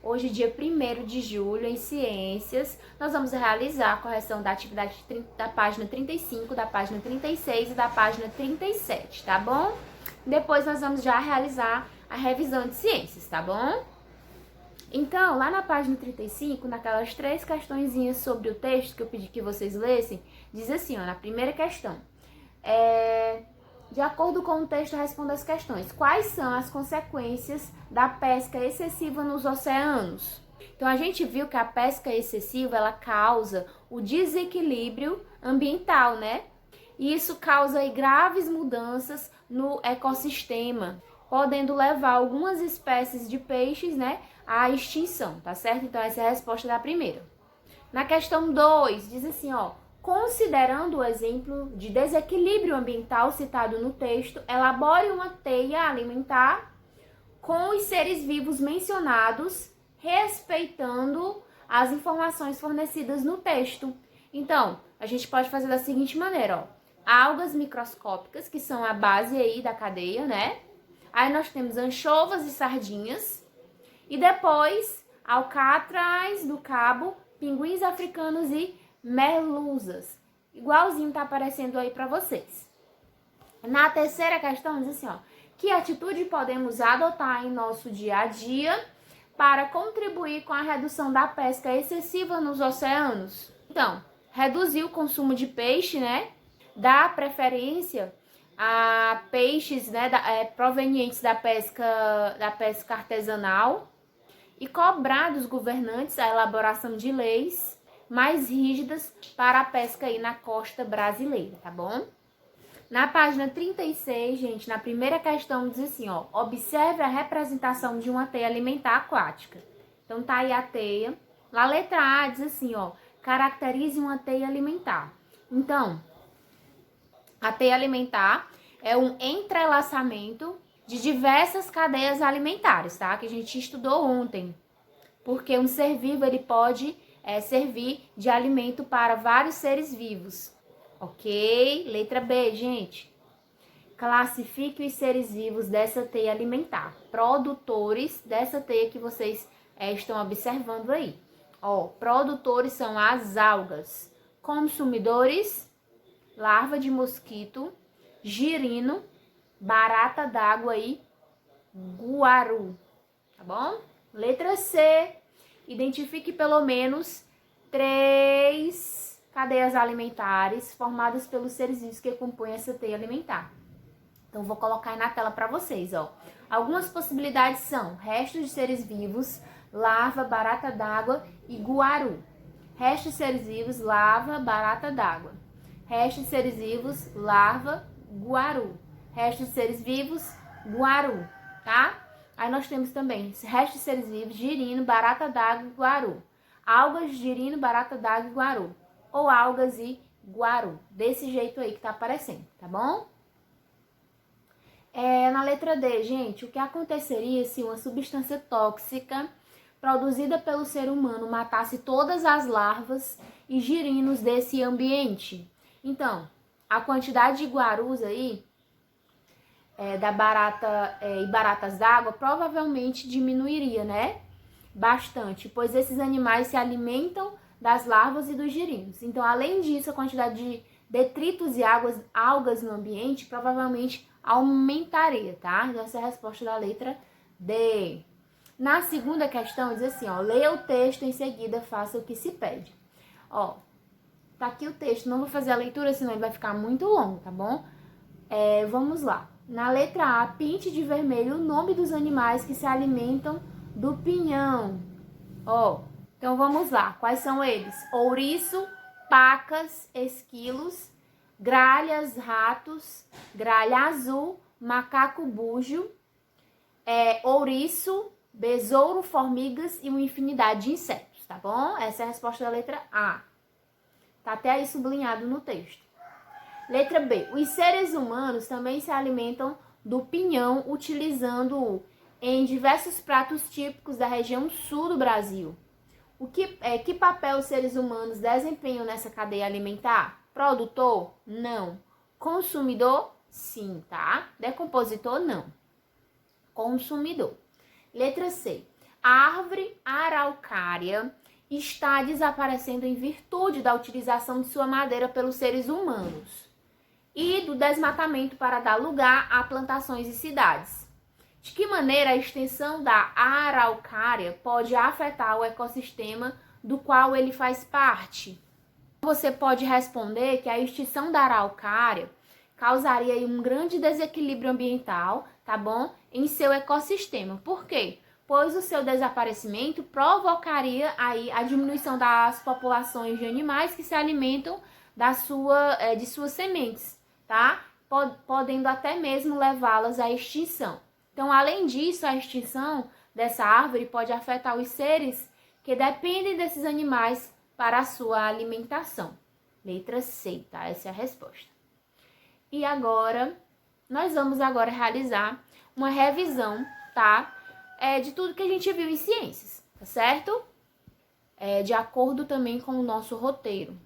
Hoje, dia 1º de julho, em Ciências, nós vamos realizar a correção da atividade da página 35, da página 36 e da página 37, tá bom? Depois nós vamos já realizar a revisão de ciências, tá bom? Então, lá na página 35, naquelas 3 questõezinhas sobre o texto que eu pedi que vocês lessem, diz assim, ó, na primeira questão, de acordo com o texto, responda as questões. Quais são as consequências da pesca excessiva nos oceanos? Então, a gente viu que a pesca excessiva, ela causa o desequilíbrio ambiental, né? E isso causa aí graves mudanças no ecossistema, podendo levar algumas espécies de peixes, né, à extinção, tá certo? Então, essa é a resposta da primeira. Na questão 2, diz assim, ó, considerando o exemplo de desequilíbrio ambiental citado no texto, elabore uma teia alimentar com os seres vivos mencionados, respeitando as informações fornecidas no texto. Então, a gente pode fazer da seguinte maneira, ó. Algas microscópicas, que são a base aí da cadeia, né? Aí nós temos anchovas e sardinhas. E depois, alcatraz do cabo, pinguins africanos e merluzas. Igualzinho tá aparecendo aí para vocês. Na terceira questão diz assim, ó, que atitude podemos adotar em nosso dia a dia para contribuir com a redução da pesca excessiva nos oceanos? Então, reduzir o consumo de peixe, né? Dar preferência a peixes, né, provenientes da pesca artesanal e cobrar dos governantes a elaboração de leis mais rígidas para a pesca aí na costa brasileira, tá bom? Na página 36, gente, na primeira questão diz assim, ó, observe a representação de uma teia alimentar aquática. Então tá aí a teia. Na letra A diz assim, ó, caracterize uma teia alimentar. Então, a teia alimentar é um entrelaçamento de diversas cadeias alimentares, tá? Que a gente estudou ontem. Porque um ser vivo, ele pode servir de alimento para vários seres vivos. Ok? Letra B, gente. Classifique os seres vivos dessa teia alimentar. Produtores dessa teia que vocês estão observando aí. Ó, produtores são as algas. Consumidores, larva de mosquito, girino, barata d'água e guaru. Tá bom? Letra C. Identifique pelo menos 3 cadeias alimentares formadas pelos seres vivos que compõem essa teia alimentar. Então, vou colocar aí na tela para vocês, ó. Algumas possibilidades são restos de seres vivos, larva, barata d'água e guaru. Restos de seres vivos, larva, barata d'água. Restos de seres vivos, larva, guaru. Restos de seres vivos, guaru, tá? Aí nós temos também restos de seres vivos, girino, barata d'água e guaru. Algas, girino, barata d'água e guaru. Ou algas e guaru. Desse jeito aí que tá aparecendo, tá bom? Na letra D, gente, o que aconteceria se uma substância tóxica produzida pelo ser humano matasse todas as larvas e girinos desse ambiente? Então, a quantidade de guarus aí da barata e baratas d'água provavelmente diminuiria, né? Bastante, pois esses animais se alimentam das larvas e dos girinos. Então, além disso, a quantidade de detritos e algas no ambiente provavelmente aumentaria, tá? Então, essa é a resposta da letra D. Na segunda questão, diz assim, ó, leia o texto, em seguida faça o que se pede. Ó, tá aqui o texto, não vou fazer a leitura, senão ele vai ficar muito longo, tá bom? Vamos lá. Na letra A, pinte de vermelho o nome dos animais que se alimentam do pinhão. Ó, então vamos lá. Quais são eles? Ouriço, pacas, esquilos, gralhas, ratos, gralha azul, macaco búgio, ouriço, besouro, formigas e uma infinidade de insetos, tá bom? Essa é a resposta da letra A. Tá até aí sublinhado no texto. Letra B. Os seres humanos também se alimentam do pinhão, utilizando-o em diversos pratos típicos da região sul do Brasil. Que papel os seres humanos desempenham nessa cadeia alimentar? Produtor? Não. Consumidor? Sim, tá? Decompositor? Não. Consumidor. Letra C. A árvore araucária está desaparecendo em virtude da utilização de sua madeira pelos seres humanos e do desmatamento para dar lugar a plantações e cidades. De que maneira a extensão da araucária pode afetar o ecossistema do qual ele faz parte? Você pode responder que a extinção da araucária causaria aí um grande desequilíbrio ambiental, tá bom? Em seu ecossistema. Por quê? Pois o seu desaparecimento provocaria aí a diminuição das populações de animais que se alimentam de suas sementes, tá? Podendo até mesmo levá-las à extinção. Então, além disso, a extinção dessa árvore pode afetar os seres que dependem desses animais para a sua alimentação. Letra C, tá? Essa é a resposta. E agora, nós vamos agora realizar uma revisão, tá? De tudo que a gente viu em ciências, tá certo? De acordo também com o nosso roteiro.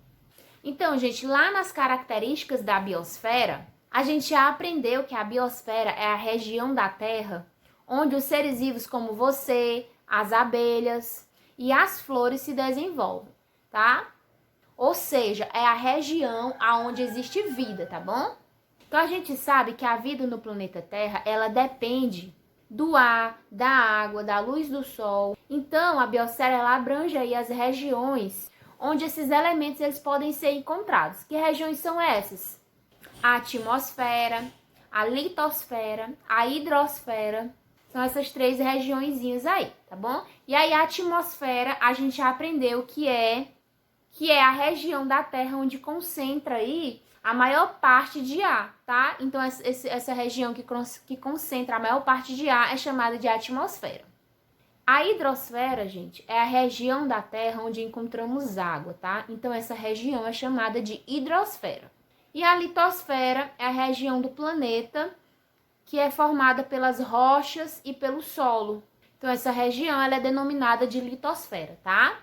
Então, gente, lá nas características da biosfera, a gente já aprendeu que a biosfera é a região da Terra onde os seres vivos como você, as abelhas e as flores se desenvolvem, tá? Ou seja, é a região onde existe vida, tá bom? Então, a gente sabe que a vida no planeta Terra, ela depende do ar, da água, da luz do sol. Então, a biosfera, ela abrange aí as regiões onde esses elementos eles podem ser encontrados. Que regiões são essas? A atmosfera, a litosfera, a hidrosfera. São essas três regiõezinhas aí, tá bom? E aí a atmosfera, a gente já aprendeu que é a região da Terra onde concentra aí a maior parte de ar, tá? Então, essa região que concentra a maior parte de ar é chamada de atmosfera. A hidrosfera, gente, é a região da Terra onde encontramos água, tá? Então, essa região é chamada de hidrosfera. E a litosfera é a região do planeta que é formada pelas rochas e pelo solo. Então, essa região ela é denominada de litosfera, tá?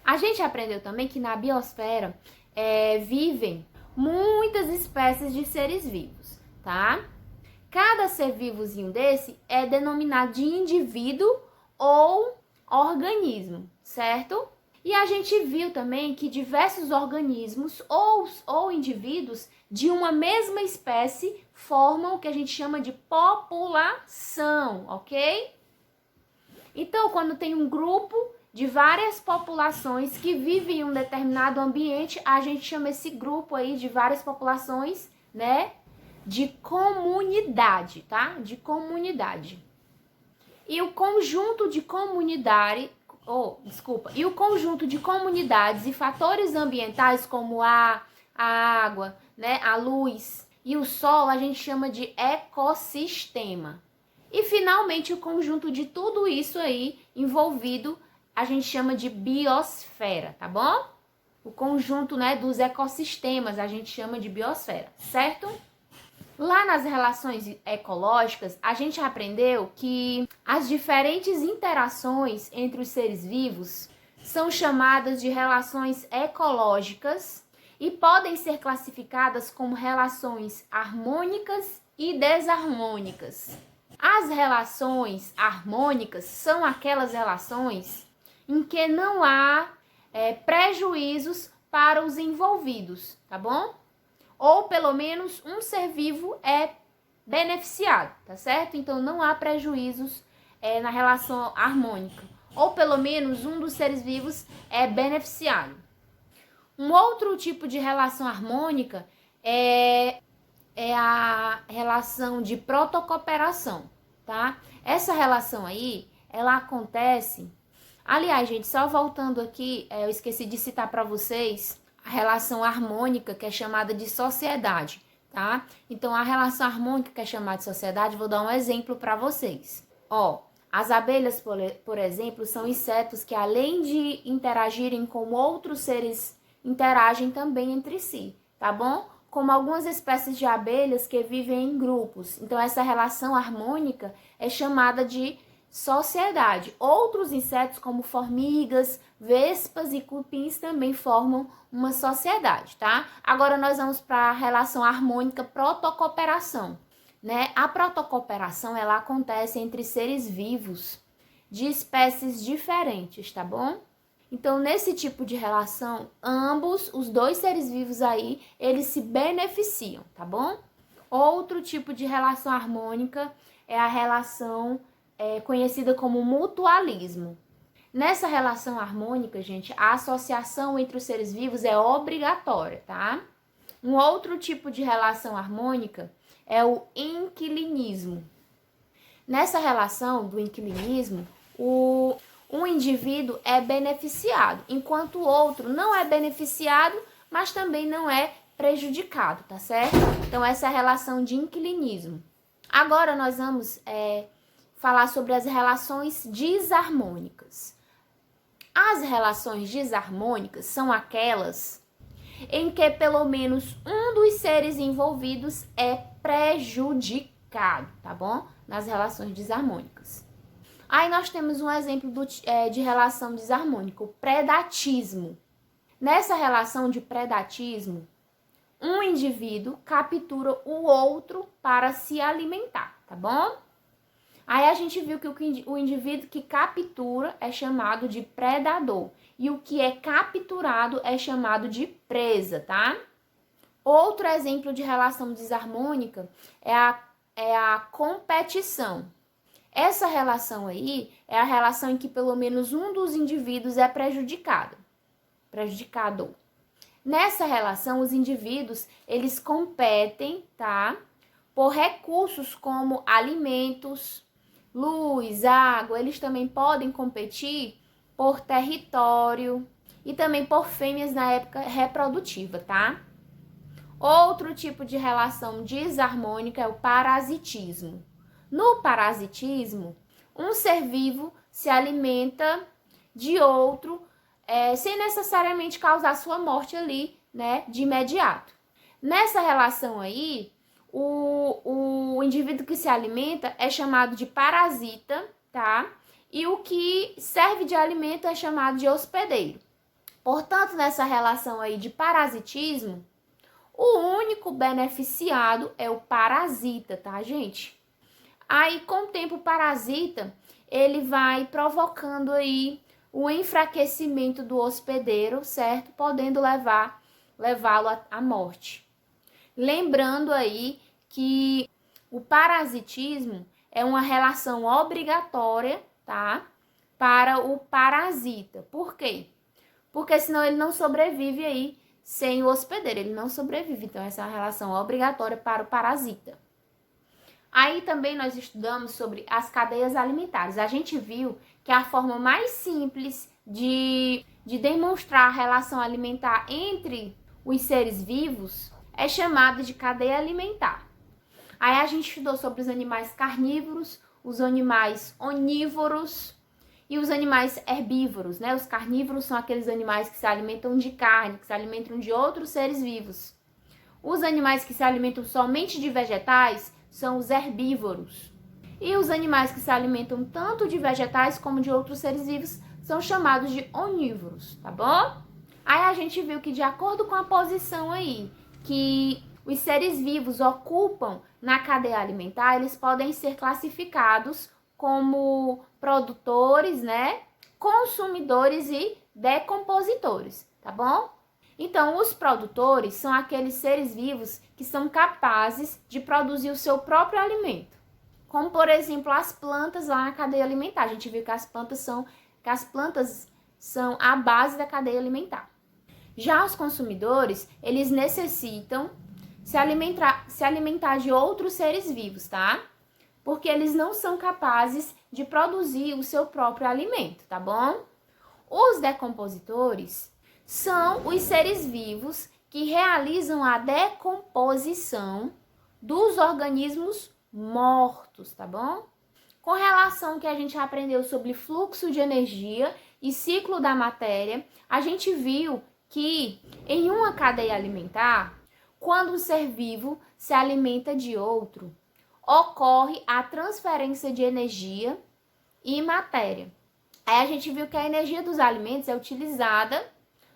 A gente aprendeu também que na biosfera vivem muitas espécies de seres vivos, tá? Cada ser vivozinho desse é denominado de indivíduo ou organismo, certo? E a gente viu também que diversos organismos ou indivíduos de uma mesma espécie formam o que a gente chama de população, ok? Então, quando tem um grupo de várias populações que vivem em um determinado ambiente, a gente chama esse grupo aí de várias populações, né, de comunidade, tá? De comunidade. E o conjunto de e o conjunto de comunidades e fatores ambientais como a água, né, a luz e o sol, a gente chama de ecossistema. E finalmente o conjunto de tudo isso aí envolvido, a gente chama de biosfera, tá bom? O conjunto, né, dos ecossistemas a gente chama de biosfera, certo? Lá nas relações ecológicas, a gente aprendeu que as diferentes interações entre os seres vivos são chamadas de relações ecológicas e podem ser classificadas como relações harmônicas e desarmônicas. As relações harmônicas são aquelas relações em que não há prejuízos para os envolvidos, tá bom? Ou pelo menos um ser vivo é beneficiado, tá certo? Então não há prejuízos na relação harmônica. Ou pelo menos um dos seres vivos é beneficiado. Um outro tipo de relação harmônica é a relação de protocooperação, tá? Essa relação aí, ela acontece... Aliás, gente, só voltando aqui, eu esqueci de citar para vocês a relação harmônica, que é chamada de sociedade, tá? Então, a relação harmônica, que é chamada de sociedade, vou dar um exemplo para vocês. Ó, as abelhas, por exemplo, são insetos que, além de interagirem com outros seres, interagem também entre si, tá bom? Como algumas espécies de abelhas que vivem em grupos. Então, essa relação harmônica é chamada de sociedade. Outros insetos, como formigas, vespas e cupins, também formam uma sociedade, tá? Agora, nós vamos para a relação harmônica protocooperação, né? A protocooperação, ela acontece entre seres vivos de espécies diferentes, tá bom? Então, nesse tipo de relação, ambos, os dois seres vivos aí, eles se beneficiam, tá bom? Outro tipo de relação harmônica é a relação conhecida como mutualismo. Nessa relação harmônica, gente, a associação entre os seres vivos é obrigatória, tá? Um outro tipo de relação harmônica é o inquilinismo. Nessa relação do inquilinismo, um indivíduo é beneficiado, enquanto o outro não é beneficiado, mas também não é prejudicado, tá certo? Então, essa é a relação de inquilinismo. Agora, nós vamos falar sobre as relações desarmônicas. As relações desarmônicas são aquelas em que pelo menos um dos seres envolvidos é prejudicado, tá bom? Nas relações desarmônicas. Aí nós temos um exemplo de relação desarmônica, o predatismo. Nessa relação de predatismo, um indivíduo captura o outro para se alimentar, tá bom? Aí a gente viu que o indivíduo que captura é chamado de predador e o que é capturado é chamado de presa, tá? Outro exemplo de relação desarmônica é a competição. Essa relação aí é a relação em que pelo menos um dos indivíduos é prejudicado. Nessa relação, os indivíduos, eles competem, tá? Por recursos como alimentos, luz, água, eles também podem competir por território e também por fêmeas na época reprodutiva, tá? Outro tipo de relação desarmônica é o parasitismo. No parasitismo, um ser vivo se alimenta de outro sem necessariamente causar sua morte ali, né, de imediato. Nessa relação aí, o indivíduo que se alimenta é chamado de parasita, tá? E o que serve de alimento é chamado de hospedeiro. Portanto, nessa relação aí de parasitismo, o único beneficiado é o parasita, tá, gente? Aí, com o tempo, o parasita, ele vai provocando aí o enfraquecimento do hospedeiro, certo? Podendo levá-lo à morte. Lembrando aí que o parasitismo é uma relação obrigatória, tá? Para o parasita. Por quê? Porque senão ele não sobrevive aí sem o hospedeiro, ele não sobrevive. Então, essa é uma relação obrigatória para o parasita. Aí também nós estudamos sobre as cadeias alimentares. A gente viu que a forma mais simples de demonstrar a relação alimentar entre os seres vivos é chamada de cadeia alimentar. Aí a gente estudou sobre os animais carnívoros, os animais onívoros e os animais herbívoros, né? Os carnívoros são aqueles animais que se alimentam de carne, que se alimentam de outros seres vivos. Os animais que se alimentam somente de vegetais são os herbívoros. E os animais que se alimentam tanto de vegetais como de outros seres vivos são chamados de onívoros, tá bom? Aí a gente viu que de acordo com a posição aí que os seres vivos ocupam na cadeia alimentar, eles podem ser classificados como produtores, né? Consumidores e decompositores, tá bom? Então, os produtores são aqueles seres vivos que são capazes de produzir o seu próprio alimento. Como, por exemplo, as plantas lá na cadeia alimentar. A gente viu que as plantas são a base da cadeia alimentar. Já os consumidores, eles necessitam se alimentar de outros seres vivos, tá? Porque eles não são capazes de produzir o seu próprio alimento, tá bom? Os decompositores são os seres vivos que realizam a decomposição dos organismos mortos, tá bom? Com relação ao que a gente aprendeu sobre fluxo de energia e ciclo da matéria, a gente viu que em uma cadeia alimentar, quando um ser vivo se alimenta de outro, ocorre a transferência de energia e matéria. Aí a gente viu que a energia dos alimentos é utilizada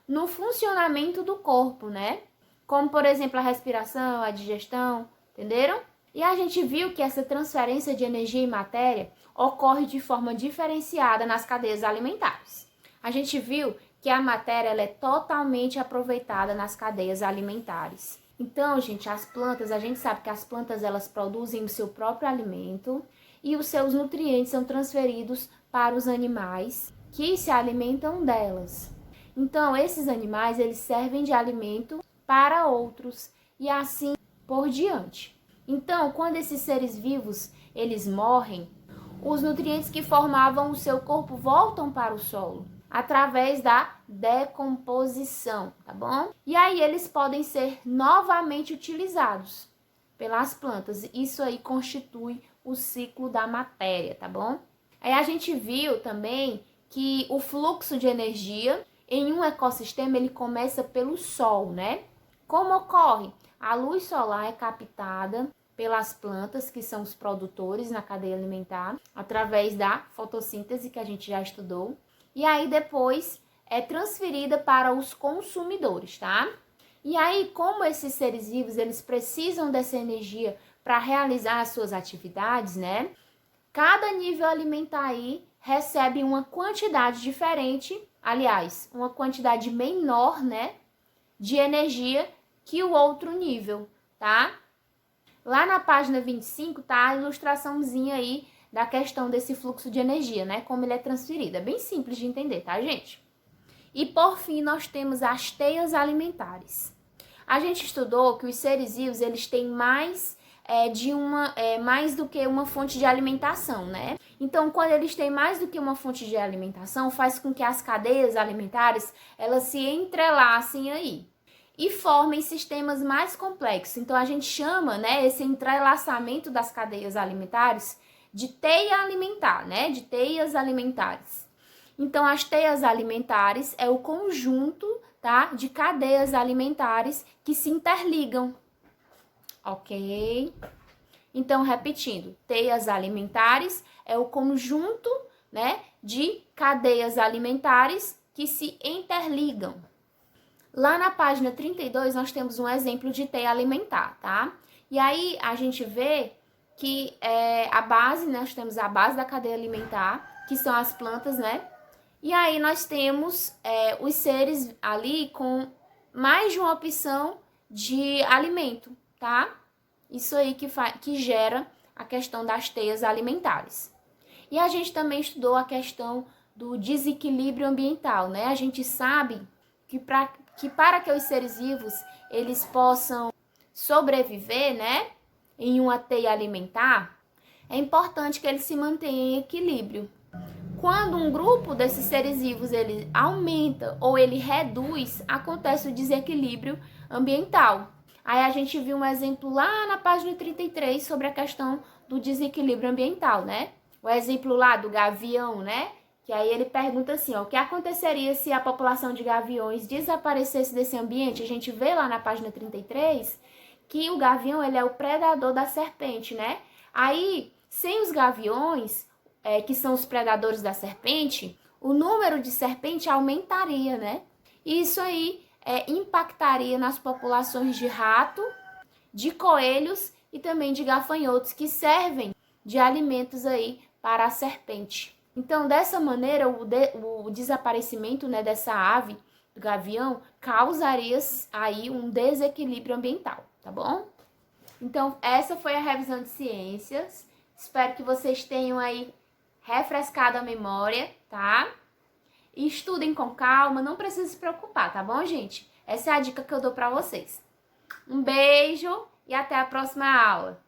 no funcionamento do corpo, né? Como, por exemplo, a respiração, a digestão, entenderam? E a gente viu que essa transferência de energia e matéria ocorre de forma diferenciada nas cadeias alimentares. A gente viu que a matéria ela é totalmente aproveitada nas cadeias alimentares. Então, gente, as plantas, a gente sabe que as plantas elas produzem o seu próprio alimento e os seus nutrientes são transferidos para os animais que se alimentam delas. Então, esses animais, eles servem de alimento para outros e assim por diante. Então, quando esses seres vivos, eles morrem, os nutrientes que formavam o seu corpo voltam para o solo através da decomposição, tá bom? E aí eles podem ser novamente utilizados pelas plantas. Isso aí constitui o ciclo da matéria, tá bom? Aí a gente viu também que o fluxo de energia em um ecossistema ele começa pelo sol, né? Como ocorre? A luz solar é captada pelas plantas, que são os produtores na cadeia alimentar, através da fotossíntese, que a gente já estudou. E aí depois é transferida para os consumidores, tá? E aí, como esses seres vivos, eles precisam dessa energia para realizar as suas atividades, né? Cada nível alimentar aí recebe uma quantidade diferente, aliás, uma quantidade menor, né, de energia que o outro nível, tá? Lá na página 25 tá a ilustraçãozinha aí da questão desse fluxo de energia, né? Como ele é transferido. É bem simples de entender, tá, gente? E por fim, nós temos as teias alimentares. A gente estudou que os seres vivos, eles têm mais do que uma fonte de alimentação, né? Então, quando eles têm mais do que uma fonte de alimentação, faz com que as cadeias alimentares, elas se entrelacem aí e formem sistemas mais complexos. Então, a gente chama, né, esse entrelaçamento das cadeias alimentares de teia alimentar, né, de teias alimentares. Então, as teias alimentares é o conjunto, tá, de cadeias alimentares que se interligam, ok? Então, repetindo, teias alimentares é o conjunto, né, de cadeias alimentares que se interligam. Lá na página 32, nós temos um exemplo de teia alimentar, tá? E aí, a gente vê que a base, né, nós temos a base da cadeia alimentar, que são as plantas, né? E aí, nós temos os seres ali com mais de uma opção de alimento, tá? Isso aí que gera a questão das teias alimentares. E a gente também estudou a questão do desequilíbrio ambiental, né? A gente sabe que para que os seres vivos eles possam sobreviver, né, em uma teia alimentar, é importante que eles se mantenham em equilíbrio. Quando um grupo desses seres vivos ele aumenta ou ele reduz, acontece o desequilíbrio ambiental. Aí a gente viu um exemplo lá na página 33 sobre a questão do desequilíbrio ambiental, né? O exemplo lá do gavião, né? Que aí ele pergunta assim, ó, o que aconteceria se a população de gaviões desaparecesse desse ambiente? A gente vê lá na página 33 que o gavião ele é o predador da serpente, né? Aí, sem os gaviões, que são os predadores da serpente, o número de serpente aumentaria, né? E isso aí impactaria nas populações de rato, de coelhos e também de gafanhotos, que servem de alimentos aí para a serpente. Então, dessa maneira, o desaparecimento, né, dessa ave, do gavião, causaria aí um desequilíbrio ambiental, tá bom? Então, essa foi a revisão de ciências. Espero que vocês tenham aí refrescado a memória, tá? E estudem com calma, não precisa se preocupar, tá bom, gente? Essa é a dica que eu dou pra vocês. Um beijo e até a próxima aula.